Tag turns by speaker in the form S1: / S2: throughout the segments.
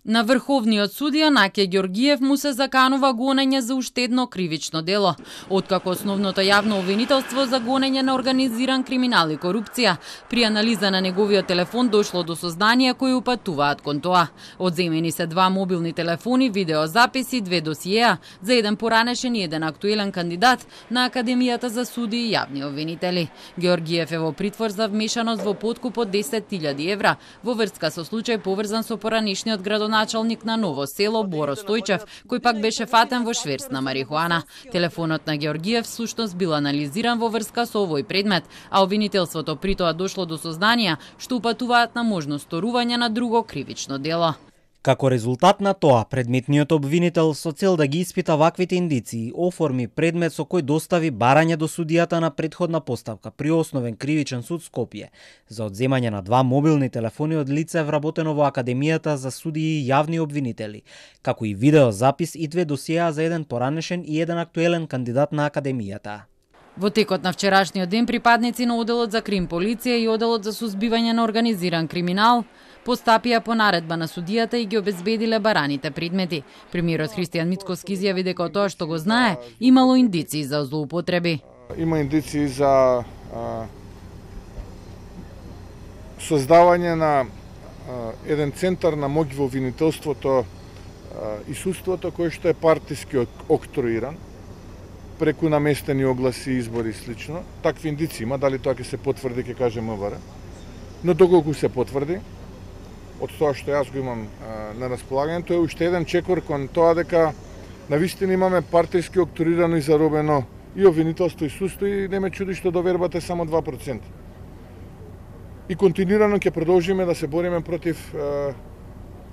S1: На Врховниот судија Наке Ѓоргиев му се заканува гонење за уште едно кривично дело. Откако основното јавно обвинителство за гонење на организиран криминал и корупција, при анализа на неговиот телефон дошло до сознанија кои упатуваат кон тоа. Одземени се 2 мобилни телефони, видеозаписи, 2 досиеа за еден поранешен и еден актуелен кандидат на Академијата за суди и јавни обвинители. Ѓоргиев е во притвор за вмешаност во подкуп од 10.000 евра во врска со случај поврзан со поранешниот градоначалник на Ново село Боро Стојчев, кој пак беше фатен во шверц на марихуана. Телефонот на Ѓоргиев всушност бил анализиран во врска со овој предмет, а обвинителството при тоа дошло до сознанија што упатуваат на можно сторување на друго кривично дело.
S2: Како резултат на тоа, предметниот обвинител со цел да ги испита ваквите индиции, оформи предмет со кој достави барање до судијата на претходна поставка при Основен кривичен суд Скопје за одземање на 2 мобилни телефони од лице вработено во Академијата за судии и јавни обвинители, како и видеозапис и 2 досиеа за еден поранешен и еден актуелен кандидат на Академијата.
S1: Во текот на вчерашниот ден припадници на Оделот за крим полиција и Оделот за сузбивање на организиран криминал постапија по наредба на судијата и ги обезбедиле бараните предмети. Премиерот Христијан Мицкоски изјави дека од тоа што го знае, имало индиции за злоупотреби.
S3: Има индиции за создавање на еден центар на моќ во обвинителството и судството кој што е партиски октруиран преку наместени огласи, избори и слично. Такви индиции има, дали тоа ќе се потврди, ќе каже МВР. Но доколку се потврди, од тоа што јас го имам на располагање, тоа е уште еден чекор кон тоа дека навистина имаме партиски октруирано и заробено и обвинителство и судство и не ме чуди што довербата е само 2%. И континуирано ќе продолжиме да се бориме против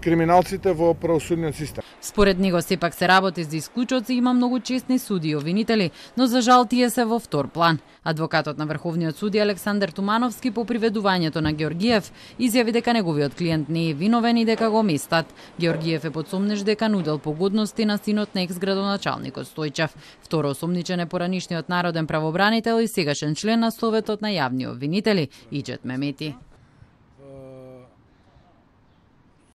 S3: криминалците во правосудниот систем.
S1: Според него сепак се работи за исклучоци и има многу честни суди и обвинители, но за жал тие се во втор план. Адвокатот на Врховниот суд Александар Тумановски по приведувањето на Ѓоргиев изјави дека неговиот клиент не е виновен и дека го местат. Ѓоргиев е подсомнеш дека нудел погодности на синот на екс-градоначалникот Стојчев. Второ осомничен е поранишниот народен правобранител и сегашен член на Советот на јавни обвинители Иџет Мемети.